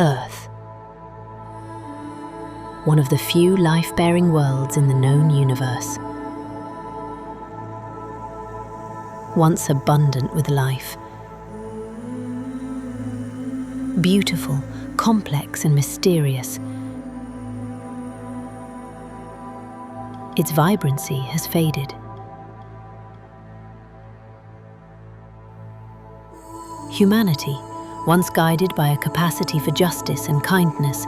Earth, one of the few life-bearing worlds in the known universe. Once abundant with life, beautiful, complex and mysterious, its vibrancy has faded. Humanity, once guided by a capacity for justice and kindness,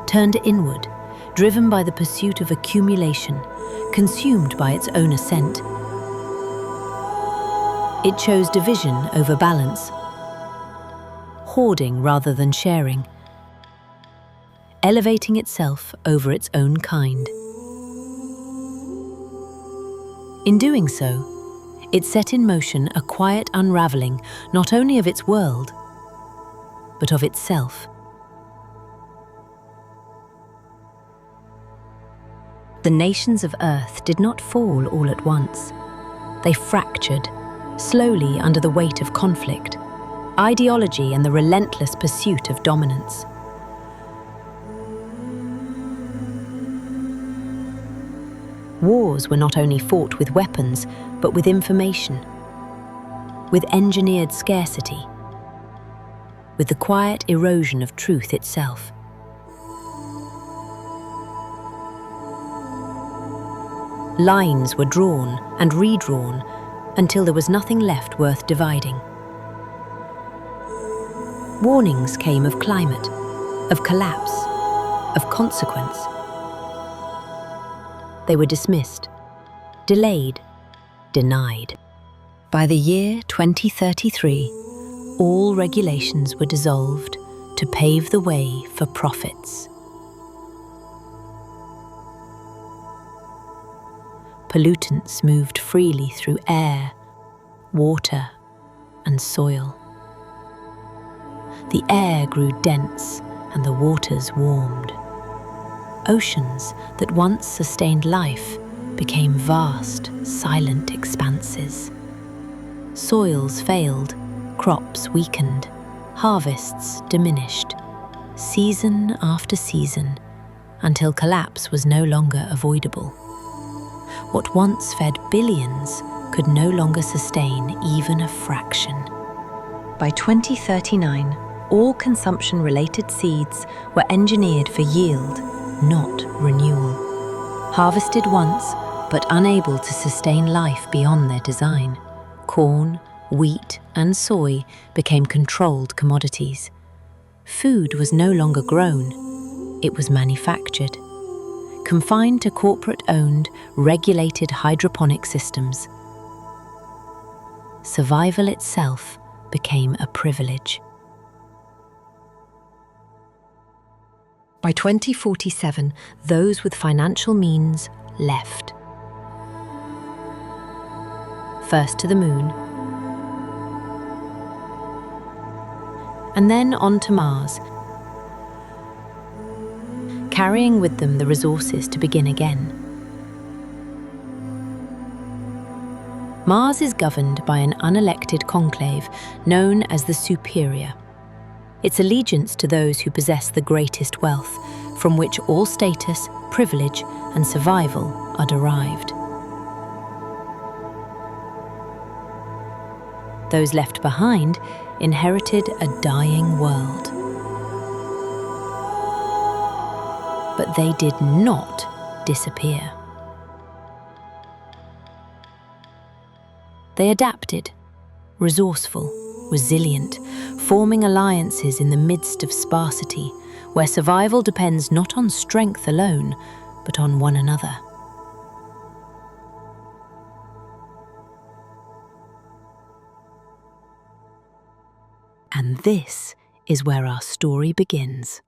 turned inward, driven by the pursuit of accumulation, consumed by its own ascent. It chose division over balance, hoarding rather than sharing, elevating itself over its own kind. In doing so, it set in motion a quiet unraveling not only of its world, but of itself. The nations of Earth did not fall all at once. They fractured, slowly under the weight of conflict, ideology and the relentless pursuit of dominance. Wars were not only fought with weapons, but with information, with engineered scarcity, with the quiet erosion of truth itself. Lines were drawn and redrawn until there was nothing left worth dividing. Warnings came of climate, of collapse, of consequence. They were dismissed, delayed, denied. By the year 2033, all regulations were dissolved to pave the way for profits. Pollutants moved freely through air, water, and soil. The air grew dense and the waters warmed. Oceans that once sustained life became vast, silent expanses. Soils failed, crops weakened, harvests diminished, season after season, until collapse was no longer avoidable. What once fed billions could no longer sustain even a fraction. By 2039, all consumption-related seeds were engineered for yield, not renewal. Harvested once, but unable to sustain life beyond their design, corn, wheat, and soy became controlled commodities. Food was no longer grown, it was manufactured, confined to corporate-owned, regulated hydroponic systems. Survival itself became a privilege. By 2047, those with financial means left. First to the moon, and then on to Mars, carrying with them the resources to begin again. Mars is governed by an unelected conclave known as the Superior. Its allegiance to those who possess the greatest wealth, from which all status, privilege, and survival are derived. Those left behind inherited a dying world. But they did not disappear. They adapted, resourceful, resilient, forming alliances in the midst of sparsity, where survival depends not on strength alone, but on one another. And this is where our story begins.